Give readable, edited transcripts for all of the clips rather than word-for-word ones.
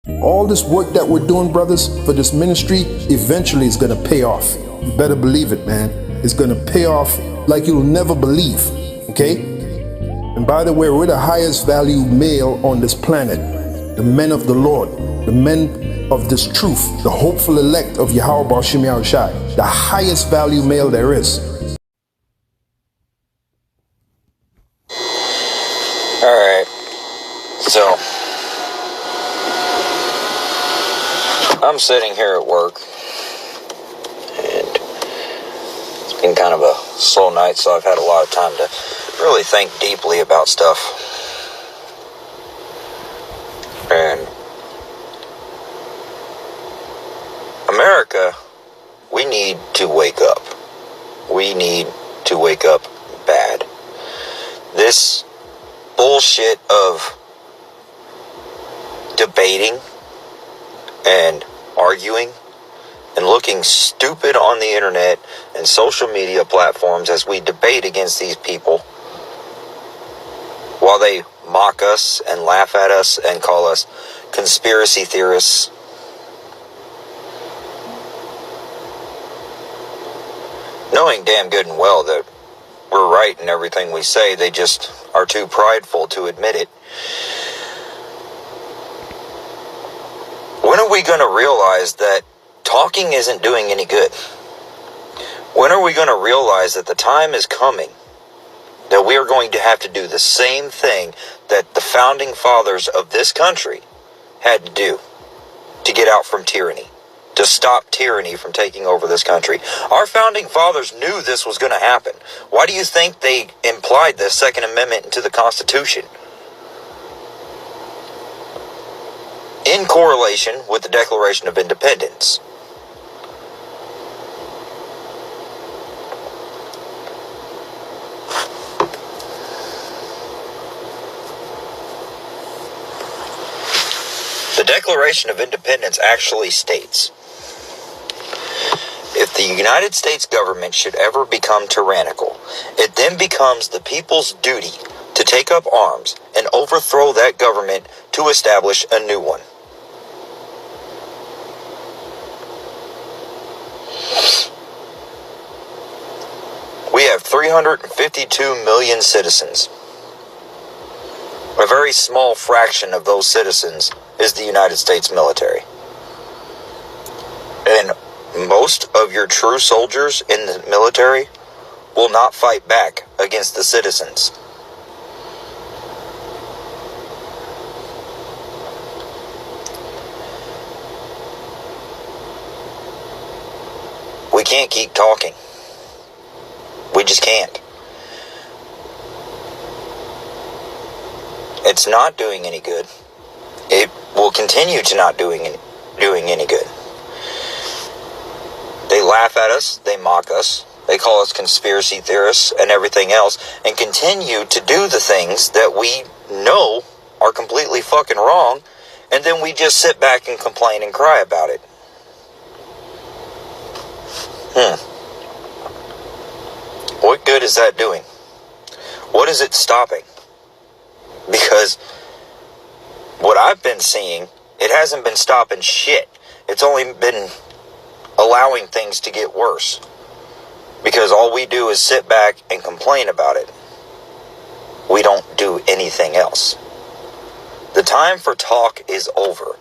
All this work that we're doing, brothers, for this ministry, eventually is going to pay off. You better believe it, man. It's going to pay off like you'll never believe, okay? And by the way, we're the highest value male on this planet. The men of the Lord, the men of this truth, the hopeful elect of Yahweh Bashim Yahushai, the highest value male there is. All right, so I'm sitting here at work, and it's been kind of a slow night, so I've had a lot of time to really think deeply about stuff. And America, we need to wake up. We need to wake up bad. This bullshit of debating and arguing and looking stupid on the internet and social media platforms as we debate against these people while they mock us and laugh at us and call us conspiracy theorists. Knowing damn good and well that we're right in everything we say, they just are too prideful to admit it. When are we going to realize that talking isn't doing any good? When are we going to realize that the time is coming that we are going to have to do the same thing that the founding fathers of this country had to do to get out from tyranny, to stop tyranny from taking over this country? Our founding fathers knew this was going to happen. Why do you think they implied the Second Amendment into the Constitution? In correlation with the Declaration of Independence. The Declaration of Independence actually states, if the United States government should ever become tyrannical, it then becomes the people's duty to take up arms and overthrow that government to establish a new one. We have 352 million citizens. A very small fraction of those citizens is the United States military. And most of your true soldiers in the military will not fight back against the citizens. We can't keep talking. We just can't. It's not doing any good. It will continue to not doing any good. They laugh at us, they mock us, they call us conspiracy theorists and everything else, and continue to do the things that we know are completely fucking wrong, and then we just sit back and complain and cry about it. What good is that doing? What is it stopping? Because what I've been seeing, it hasn't been stopping shit. It's only been allowing things to get worse. Because all we do is sit back and complain about it. We don't do anything else. The time for talk is over.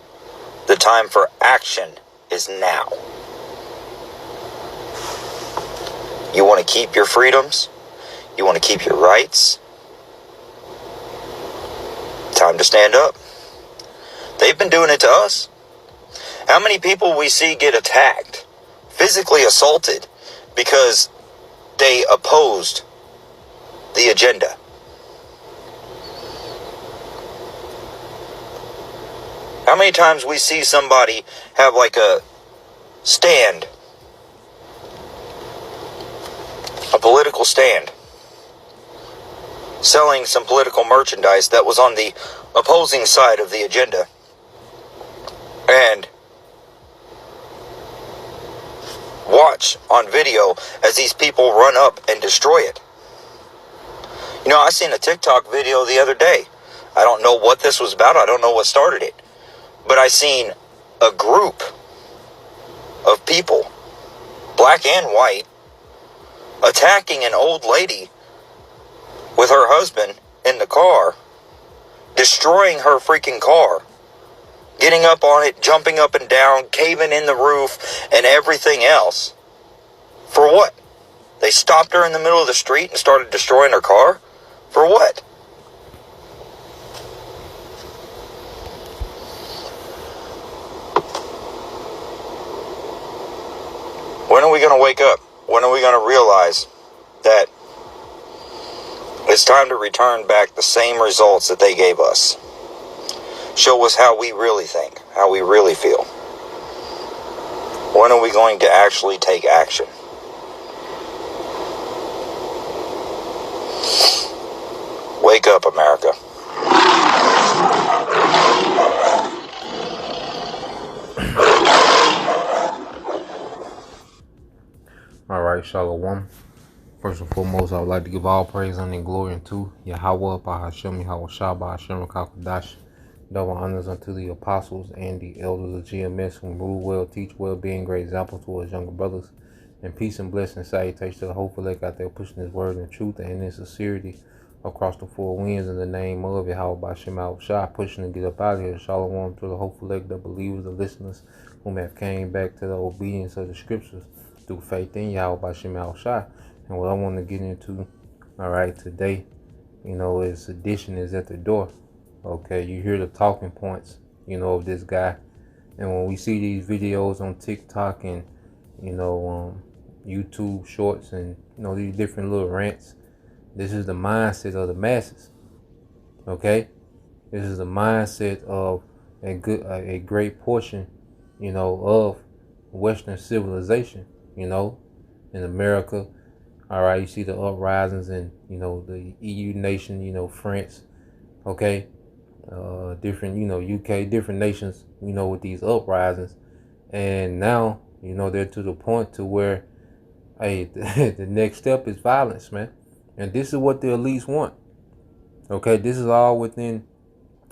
The time for action is now. You want to keep your freedoms? You want to keep your rights? Time to stand up. They've been doing it to us. How many people we see get attacked, physically assaulted, because they opposed the agenda? How many times we see somebody have like a stand, a political stand, selling some political merchandise that was on the opposing side of the agenda, and watch on video as these people run up and destroy it. You know, I seen a TikTok video the other day. I don't know what this was about. I don't know what started it. but I seen a group of people, black and white, attacking an old lady with her husband in the car, destroying her freaking car, getting up on it, jumping up and down, caving in the roof, and everything else. For what? They stopped her in the middle of the street and started destroying her car? For what? When are we going to wake up? When are we going to realize that it's time to return back the same results that they gave us? Show us how we really think, how we really feel. When are we going to actually take action? Wake up, America. Alright, Shalom. First and foremost, I would like to give all praise and glory unto Yahweh, Bahashem, Yahweh Shah, Bahashem, Kakadash. Double honors unto the apostles and the elders of GMS who rule well, teach well, being great examples to us younger brothers. And peace and blessing and salutation to the hopeful elect out there pushing his word in truth and in sincerity across the four winds in the name of Yahweh, Bahashem, Yahweh Shah, pushing to get up out of here. Shalom to the hopeful elect, the believers, the listeners whom have came back to the obedience of the scriptures through faith in Yahweh, Bahashem, Yahweh Shah. And what I want to get into, alright, today, is Sedition is at the door. Okay, you hear the talking points, of this guy. And when we see these videos on TikTok and, YouTube shorts and, these different little rants, this is the mindset of the masses. Okay? This is the mindset of a great portion, of Western civilization, in America. All right, you see the uprisings in, the EU nation, France, okay, different, UK, different nations, with these uprisings. And now, they're to the point to where, hey, the next step is violence, man. And this is what the elites want. Okay, this is all within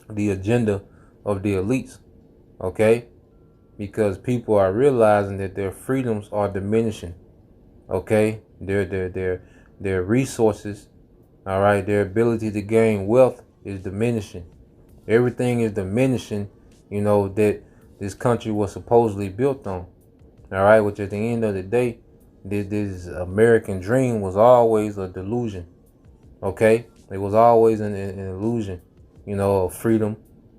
the agenda of the elites. Okay, because people are realizing that their freedoms are diminishing. Okay, their resources, all right, their ability to gain wealth is diminishing. Everything is diminishing, that this country was supposedly built on. All right, which at the end of the day, this American dream was always a delusion. Okay, it was always an illusion, of freedom,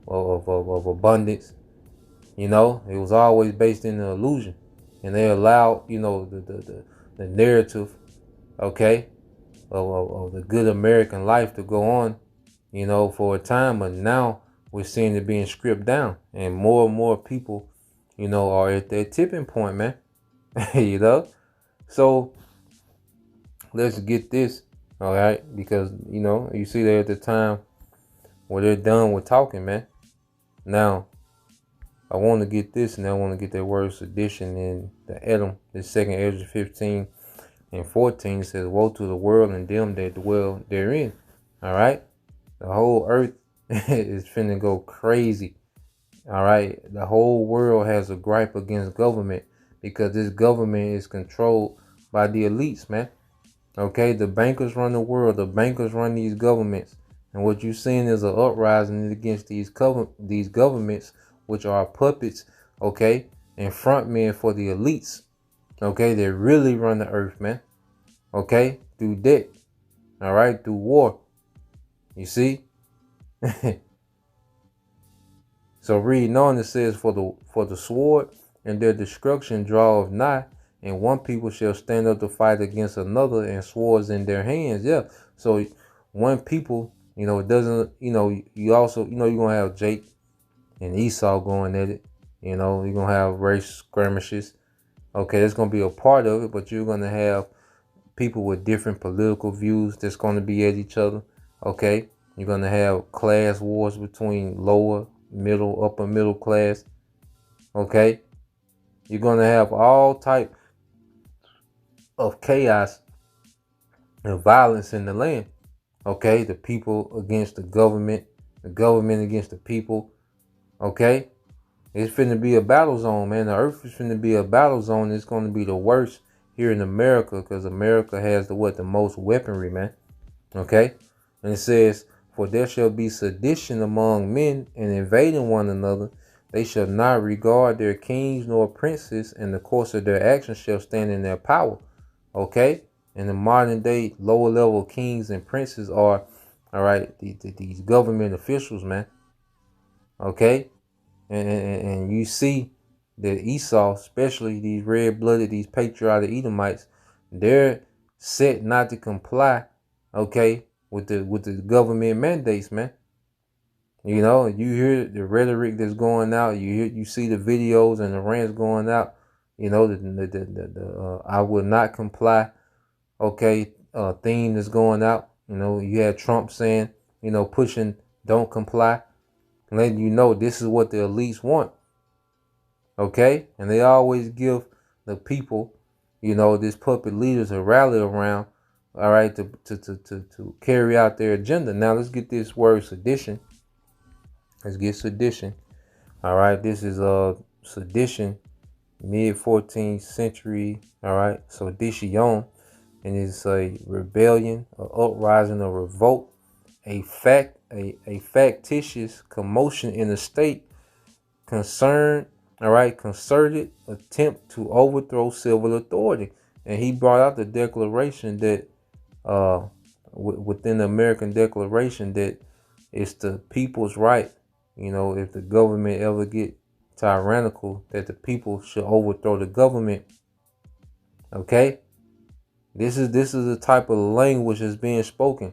of abundance. It was always based in the illusion, and they allowed, the narrative, okay, of the good American life to go on, for a time. But now we're seeing it being stripped down, and more people, are at that tipping point, man. So let's get this, all right, because you see they're at the time where they're done with talking, man. Now I want to get this, and I want to get that word sedition in the Edom, the second Ezra 15 and 14 says, woe to the world and them that dwell therein. All right. The whole earth is finna go crazy. All right. The whole world has a gripe against government because this government is controlled by the elites, man. Okay. The bankers run the world. The bankers run these governments. And what you're seeing is an uprising against these governments, which are puppets, okay, and front men for the elites. Okay, they really run the earth, man. Okay, through debt. All right, through war. You see? So reading on, it says, for the sword and their destruction draweth nigh, and one people shall stand up to fight against another, and swords in their hands. Yeah. So one people, it doesn't, you also, you're gonna have Jake and Esau going at it. You're gonna have race skirmishes. Okay, that's going to be a part of it, but you're going to have people with different political views that's going to be at each other. Okay, you're going to have class wars between lower, middle, upper middle class. Okay, you're going to have all type of chaos and violence in the land. Okay, the people against the government against the people. Okay, It's finna be a battle zone, man. The earth is finna be a battle zone. It's gonna be the worst here in America because America has the most weaponry, man. Okay? And it says, for there shall be sedition among men and invading one another. They shall not regard their kings nor princes, and the course of their actions shall stand in their power. Okay? In the modern day, lower level kings and princes are, all right, these government officials, man. Okay? And you see that Esau, especially these red-blooded, these patriotic Edomites, they're set not to comply, okay, with the government mandates, man. You know, you hear the rhetoric that's going out. You see the videos and the rants going out. You know, the I will not comply, okay, theme that's going out. You know, you had Trump saying, you know, pushing don't comply, letting you know this is what the elites want. Okay? And they always give the people, you know, these puppet leaders a rally around, all right, to carry out their agenda. Now let's get this word sedition. Let's get sedition. All right, this is sedition, mid 14th century. All right, sedition, and it's a rebellion, an uprising, a revolt, a factitious commotion in the state, concern, all right, concerted attempt to overthrow civil authority. And he brought out the declaration that within the American Declaration that it's the people's right, you know, if the government ever get tyrannical, that the people should overthrow the government. Okay? This is the type of language that's being spoken.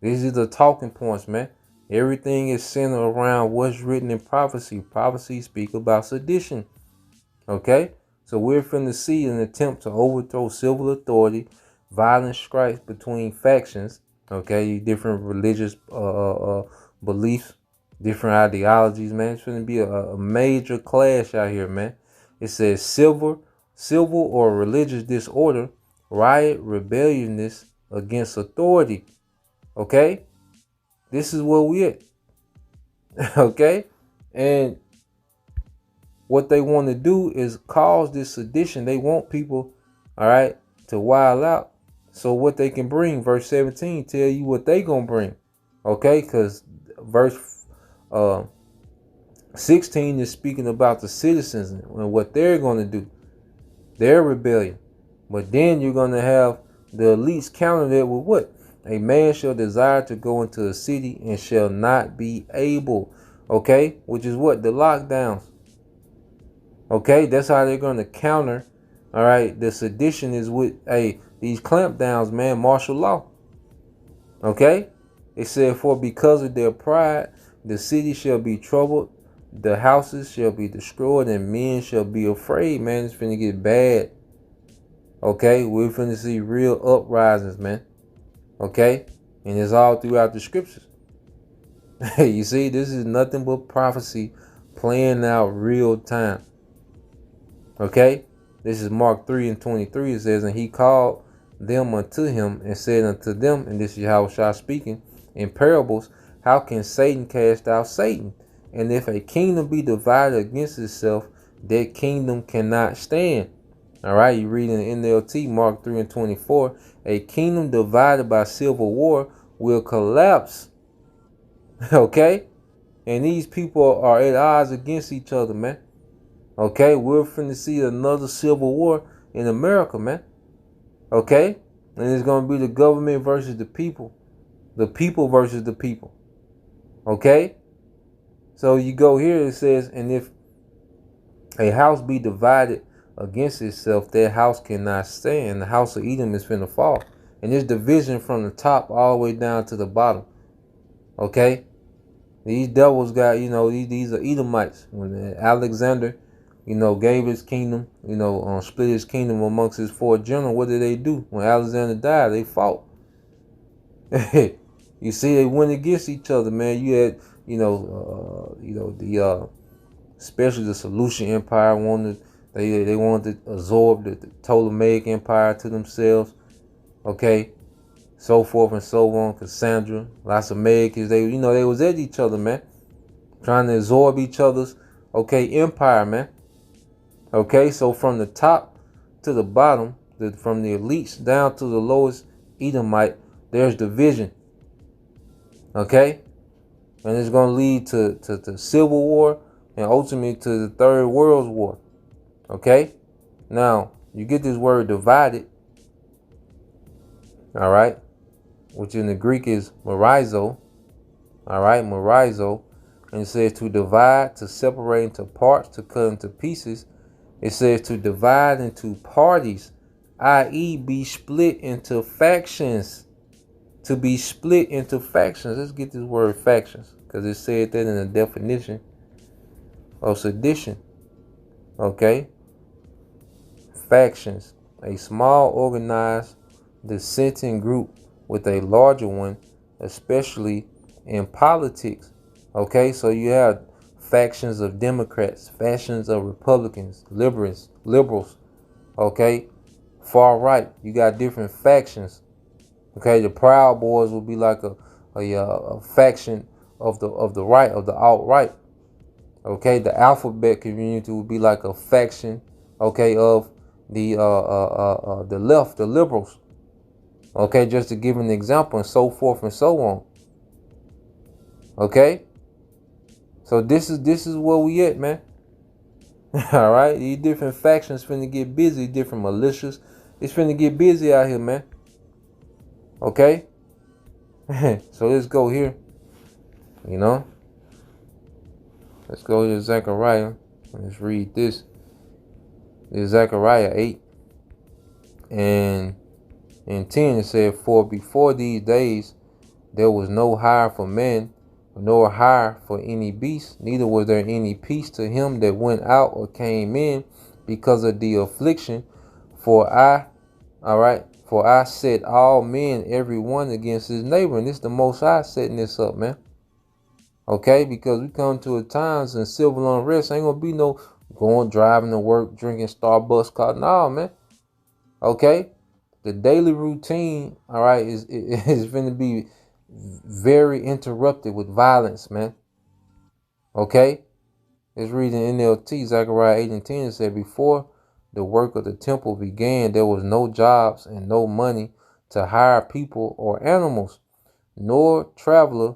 These are the talking points, man. Everything is centered around what's written in prophecy. Prophecy speak about sedition. Okay? So we're finna see an attempt to overthrow civil authority, violent strikes between factions, okay, different religious beliefs, different ideologies, man. It's finna be a major clash out here, man. It says civil or religious disorder, riot, rebelliousness against authority. Okay? This is where we at. Okay? And what they want to do is cause this sedition. They want people, all right, to wild out. So what they can bring, verse 17 tell you what they gonna bring. Okay? Because verse 16 is speaking about the citizens and what they're gonna do. Their rebellion. But then you're gonna have the elites counter that with what? A man shall desire to go into a city and shall not be able. Okay? Which is what? The lockdowns. Okay? That's how they're going to counter. All right? The sedition is with, these clampdowns, man, martial law. Okay? It said, for because of their pride, the city shall be troubled, the houses shall be destroyed, and men shall be afraid. Man, it's finna get bad. Okay? We're finna see real uprisings, man. Okay? And it's all throughout the scriptures. You see, this is nothing but prophecy playing out real time. Okay? This is Mark 3:23. It says, and he called them unto him and said unto them, and this is Yahushua speaking, in parables, how can Satan cast out Satan? And if a kingdom be divided against itself, that kingdom cannot stand. All right, you read in the NLT, Mark 3:24, a kingdom divided by civil war will collapse. Okay? And these people are at odds against each other, man. Okay? We're finna see another civil war in America, man. Okay? And it's going to be the government versus the people. The people versus the people. Okay? So you go here, it says, and if a house be divided against itself, that house cannot stand. The house of Edom is finna fall. And there's division from the top all the way down to the bottom. Okay? These devils got, you know, these are Edomites. When Alexander, you know, gave his kingdom, you know, split his kingdom amongst his 4 generals, what did they do? When Alexander died, they fought. You see, they went against each other, man. You had, especially the Seleucid Empire wanted, they wanted to absorb the Ptolemaic Empire to themselves. Okay, so forth and so on. Cassandra, lots of Americans, they was at each other, man, trying to absorb each other's okay, empire, man. Okay, so from the top to the bottom, from the elites down to the lowest Edomite, there's division. Okay, and it's going to lead to civil war and ultimately to the Third World War. Okay, now you get this word divided, all right, which in the Greek is morizo, all right, morizo, and it says to divide, to separate into parts, to cut into pieces. It says to divide into parties, i.e., be split into factions. To be split into factions. Let's get this word factions, because it said that in the definition of sedition. Okay? Factions. A small organized dissenting group with a larger one, especially in politics. Okay, so you have factions of Democrats, factions of Republicans, liberals, okay, far right. You got different factions. Okay, the Proud Boys will be like a faction of the right, of the alt right. Okay, the alphabet community will be like a faction, okay, of the left, the liberals. Okay, just to give an example, and so forth and so on. Okay, so this is where we at, man. All right, these different factions finna get busy, different militias. It's finna get busy out here, man. Okay, so let's go here. You know, let's go to Zechariah. Let's read this. This Zechariah 8 and in 10 it said, "For before these days there was no hire for man, nor hire for any beast, neither was there any peace to him that went out or came in, because of the affliction. For I set all men every one against his neighbor." And this the Most High setting this up, man. Okay, because we come to a times in civil unrest, ain't gonna be no going driving to work, drinking Starbucks coffee. No, man. Okay, the daily routine, all right, is going to be very interrupted with violence, man. Okay, let's read in NLT, Zechariah 8 and 10. It said, "Before the work of the temple began, there was no jobs and no money to hire people or animals, nor traveler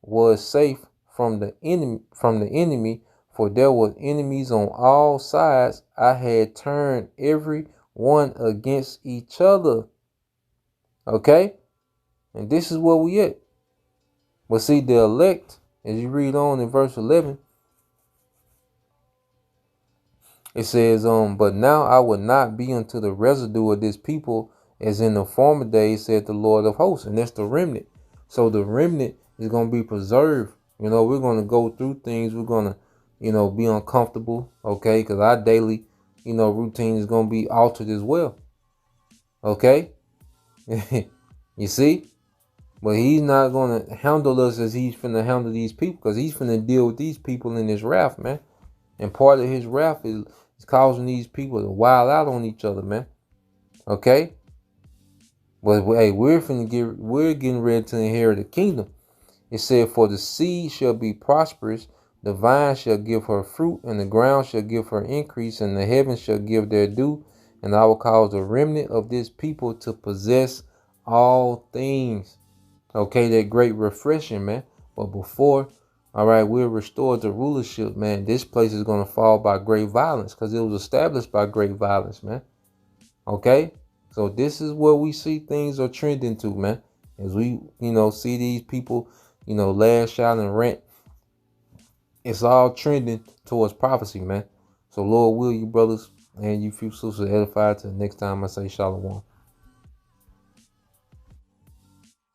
was safe from the enemy, for there were enemies on all sides. I had turned every one against each other." Okay, and this is where we at. But see, the elect, as you read on in verse 11, it says, "But now I will not be unto the residue of this people as in the former days, said the Lord of hosts." And that's the remnant. So the remnant is going to be preserved. You know, we're going to go through things. We're going to, be uncomfortable. Okay, because our daily, routine is going to be altered as well. Okay, you see. But he's not going to handle us as he's finna handle these people, because he's finna deal with these people in his wrath, man. And part of his wrath is causing these people to wild out on each other, man. Okay? But hey, we're getting ready to inherit the kingdom. It said, "For the seed shall be prosperous, the vine shall give her fruit, and the ground shall give her increase, and the heavens shall give their dew, and I will cause the remnant of this people to possess all things." Okay, that great refreshing, man. But before, all right, we're restored to rulership, man, this place is going to fall by great violence, because it was established by great violence, man. Okay, so this is where we see things are trending to, man. As we, see these people, lash out and rant. It's all trending towards prophecy, man. So Lord will you brothers and you few sisters edified till next time I say shalom.